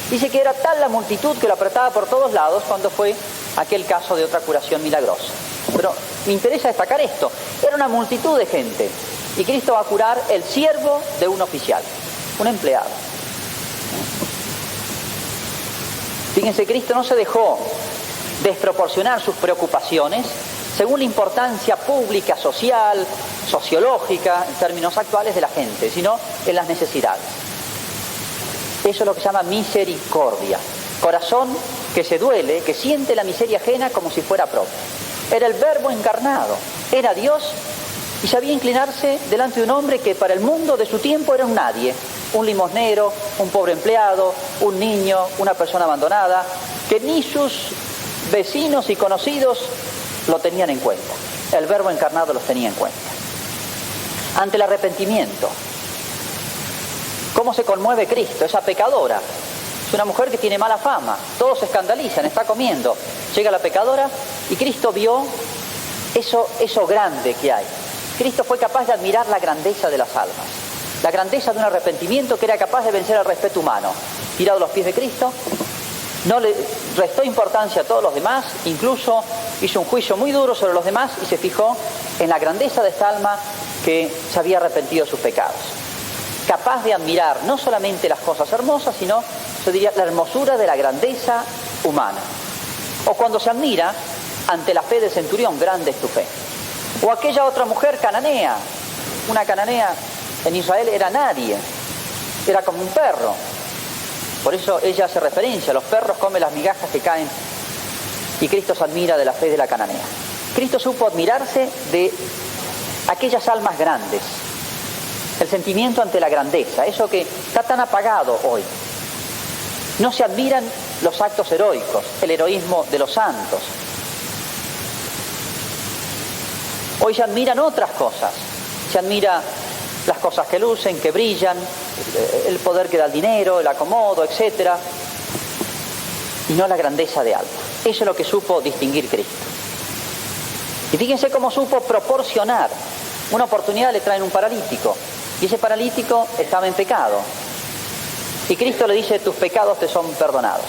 dice que era tal la multitud que lo apretaba por todos lados cuando fue aquel caso de otra curación milagrosa. Pero me interesa destacar esto. Era una multitud de gente. Y Cristo va a curar el siervo de un oficial, un empleado. Fíjense, Cristo no se dejó desproporcionar sus preocupaciones según la importancia pública, social, sociológica, en términos actuales de la gente, sino en las necesidades. Eso es lo que se llama misericordia. Corazón que se duele, que siente la miseria ajena como si fuera propia. Era el Verbo encarnado, era Dios y sabía inclinarse delante de un hombre que para el mundo de su tiempo era un nadie, un limosnero, un pobre empleado, un niño, una persona abandonada, que ni sus vecinos y conocidos lo tenían en cuenta. El Verbo encarnado los tenía en cuenta. Ante el arrepentimiento, ¿cómo se conmueve Cristo? Esa pecadora, es una mujer que tiene mala fama, todos se escandalizan, está comiendo, llega la pecadora y Cristo vio eso grande que hay. Cristo fue capaz de admirar la grandeza de las almas, la grandeza de un arrepentimiento que era capaz de vencer al respeto humano. Tirado a los pies de Cristo, no le restó importancia a todos los demás, incluso hizo un juicio muy duro sobre los demás y se fijó en la grandeza de esta alma que se había arrepentido de sus pecados. Capaz de admirar no solamente las cosas hermosas, sino, yo diría, la hermosura de la grandeza humana. O cuando se admira ante la fe del centurión, grande es tu fe. O aquella otra mujer cananea, una cananea en Israel era nadie, era como un perro. Por eso ella hace referencia, los perros comen las migajas que caen y Cristo se admira de la fe de la cananea. Cristo supo admirarse de aquellas almas grandes, el sentimiento ante la grandeza, eso que está tan apagado hoy. No se admiran los actos heroicos, el heroísmo de los santos. Hoy se admiran otras cosas, se admira las cosas que lucen, que brillan, el poder que da el dinero, el acomodo, etc. Y no la grandeza de alma. Eso es lo que supo distinguir Cristo. Y fíjense cómo supo proporcionar. Una oportunidad le traen un paralítico, y ese paralítico estaba en pecado. Y Cristo le dice, tus pecados te son perdonados.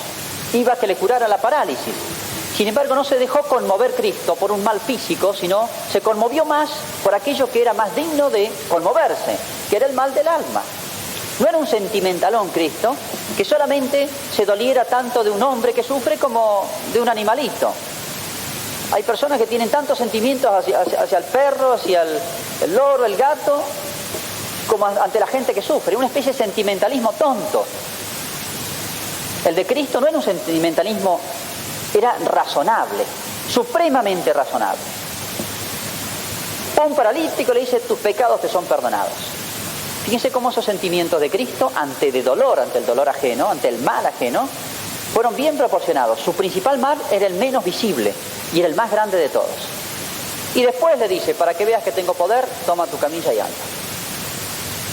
Iba a que le curara la parálisis. Sin embargo, no se dejó conmover Cristo por un mal físico, sino se conmovió más por aquello que era más digno de conmoverse, que era el mal del alma. No era un sentimentalón Cristo, que solamente se doliera tanto de un hombre que sufre como de un animalito. Hay personas que tienen tantos sentimientos hacia el perro, hacia el loro, el gato, como ante la gente que sufre, una especie de sentimentalismo tonto. El de Cristo no era un sentimentalismo, era razonable, supremamente razonable. A un paralítico le dice, tus pecados te son perdonados. Fíjense cómo esos sentimientos de Cristo ante el dolor ajeno, ante el mal ajeno, fueron bien proporcionados. Su principal mal era el menos visible y era el más grande de todos. Y después le dice, para que veas que tengo poder, toma tu camilla y anda.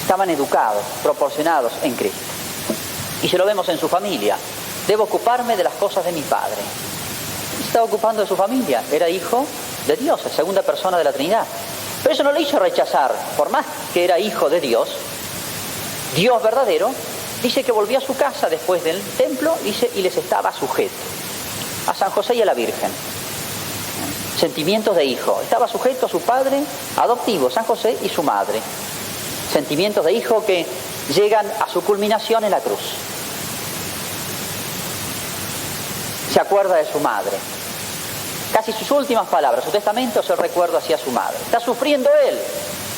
Estaban educados, proporcionados en Cristo. Y se lo vemos en su familia. Debo ocuparme de las cosas de mi Padre. Se estaba ocupando de su familia. Era hijo de Dios, la segunda persona de la Trinidad. Pero eso no le hizo rechazar, por más que era hijo de Dios, Dios verdadero, dice que volvió a su casa después del templo, dice, y les estaba sujeto. A San José y a la Virgen. Sentimientos de hijo. Estaba sujeto a su padre adoptivo, San José, y su madre. Sentimientos de hijo que llegan a su culminación en la cruz. Se acuerda de su madre. Casi sus últimas palabras, su testamento es el recuerdo hacia su madre. Está sufriendo él.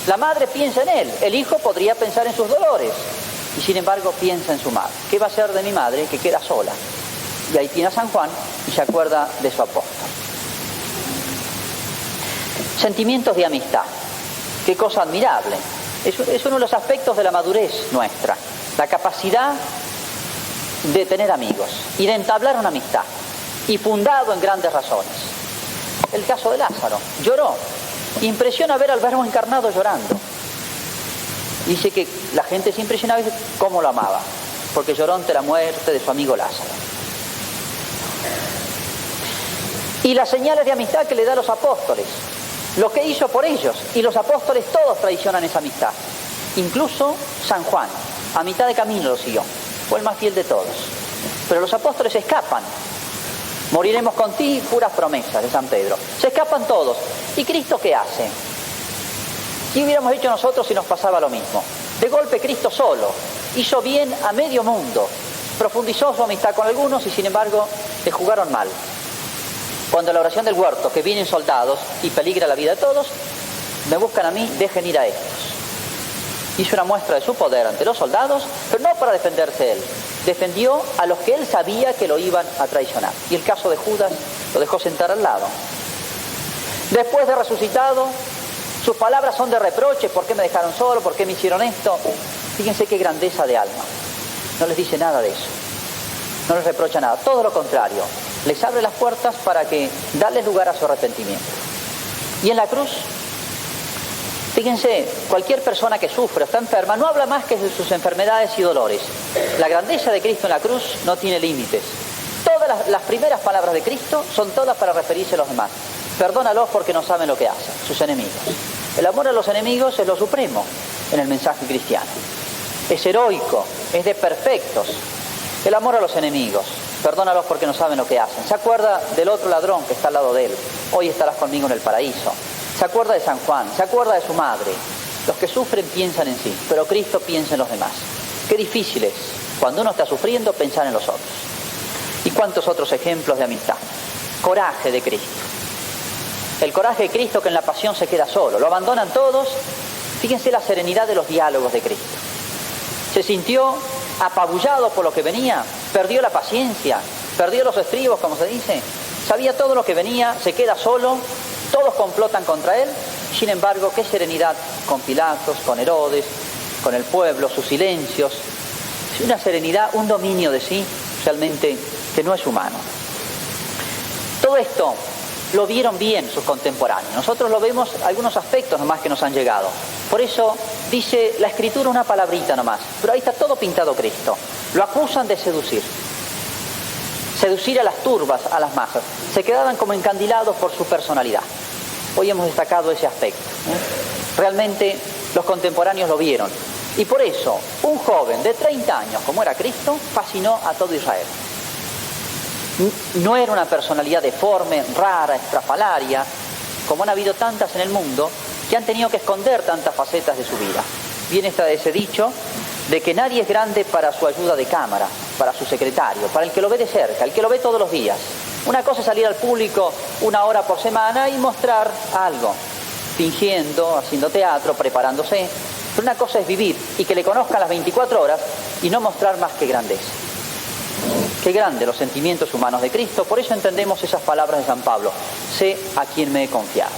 La madre piensa en él. El hijo podría pensar en sus dolores. Y sin embargo piensa en su madre. ¿Qué va a ser de mi madre que queda sola? Y ahí tiene a San Juan y se acuerda de su apóstol. Sentimientos de amistad. Qué cosa admirable. Es uno de los aspectos de la madurez nuestra. La capacidad de tener amigos y de entablar una amistad. Y fundado en grandes razones. El caso de Lázaro. Lloró. Impresiona ver al Verbo encarnado llorando. Dice que la gente se impresionaba y dice cómo lo amaba. Porque lloró ante la muerte de su amigo Lázaro. Y las señales de amistad que le da a los apóstoles. Lo que hizo por ellos. Y los apóstoles todos traicionan esa amistad. Incluso San Juan. A mitad de camino lo siguió. Fue el más fiel de todos. Pero los apóstoles escapan. Moriremos con ti, puras promesas de San Pedro. Se escapan todos. ¿Y Cristo qué hace? ¿Qué hubiéramos hecho nosotros si nos pasaba lo mismo? De golpe Cristo solo. Hizo bien a medio mundo. Profundizó su amistad con algunos y sin embargo le jugaron mal. Cuando la oración del huerto, que vienen soldados y peligra la vida de todos, me buscan a mí, dejen ir a estos. Hizo una muestra de su poder ante los soldados, pero no para defenderse él. Defendió a los que él sabía que lo iban a traicionar. Y el caso de Judas lo dejó sentar al lado. Después de resucitado, sus palabras son de reproche. ¿Por qué me dejaron solo? ¿Por qué me hicieron esto? Fíjense qué grandeza de alma. No les dice nada de eso. No les reprocha nada. Todo lo contrario. Les abre las puertas para que darles lugar a su arrepentimiento. Y en la cruz, fíjense, cualquier persona que sufre o está enferma no habla más que de sus enfermedades y dolores. La grandeza de Cristo en la cruz no tiene límites. Todas las primeras palabras de Cristo son todas para referirse a los demás. Perdónalos porque no saben lo que hacen, sus enemigos. El amor a los enemigos es lo supremo en el mensaje cristiano. Es heroico, es de perfectos. El amor a los enemigos. Perdónalos porque no saben lo que hacen. Se acuerda del otro ladrón que está al lado de él. Hoy estarás conmigo en el paraíso. Se acuerda de San Juan, se acuerda de su madre. Los que sufren piensan en sí, pero Cristo piensa en los demás. Qué difícil es, cuando uno está sufriendo, pensar en los otros. ¿Y cuántos otros ejemplos de amistad? Coraje de Cristo. El coraje de Cristo que en la pasión se queda solo. Lo abandonan todos. Fíjense la serenidad de los diálogos de Cristo. Se sintió apabullado por lo que venía, perdió la paciencia, perdió los estribos, como se dice. Sabía todo lo que venía, se queda solo. Todos complotan contra él, sin embargo, qué serenidad con Pilatos, con Herodes, con el pueblo, sus silencios. Es una serenidad, un dominio de sí, realmente que no es humano. Todo esto lo vieron bien sus contemporáneos. Nosotros lo vemos, algunos aspectos nomás que nos han llegado. Por eso dice la Escritura una palabrita nomás, pero ahí está todo pintado Cristo. Lo acusan de seducir a las turbas, a las masas. Se quedaban como encandilados por su personalidad. Hoy hemos destacado ese aspecto. Realmente los contemporáneos lo vieron. Y por eso, un joven de 30 años, como era Cristo, fascinó a todo Israel. No era una personalidad deforme, rara, estrafalaria, como han habido tantas en el mundo, que han tenido que esconder tantas facetas de su vida. Bien está ese dicho de que nadie es grande para su ayuda de cámara, para su secretario, para el que lo ve de cerca, el que lo ve todos los días. Una cosa es salir al público 1 hora por semana y mostrar algo, fingiendo, haciendo teatro, preparándose. Pero una cosa es vivir y que le conozcan las 24 horas y no mostrar más que grandeza. Qué grande los sentimientos humanos de Cristo. Por eso entendemos esas palabras de San Pablo. Sé a quién me he confiado.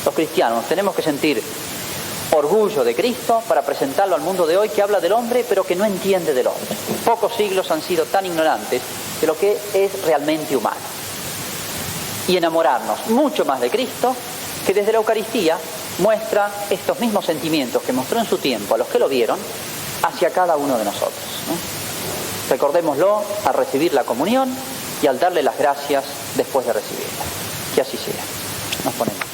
Los cristianos tenemos que sentir orgullo de Cristo para presentarlo al mundo de hoy, que habla del hombre pero que no entiende del hombre. Pocos siglos han sido tan ignorantes de lo que es realmente humano. Y enamorarnos mucho más de Cristo, que desde la Eucaristía muestra estos mismos sentimientos que mostró en su tiempo a los que lo vieron hacia cada uno de nosotros, ¿no? Recordémoslo al recibir la comunión y al darle las gracias después de recibirla. Que así sea. Nos ponemos.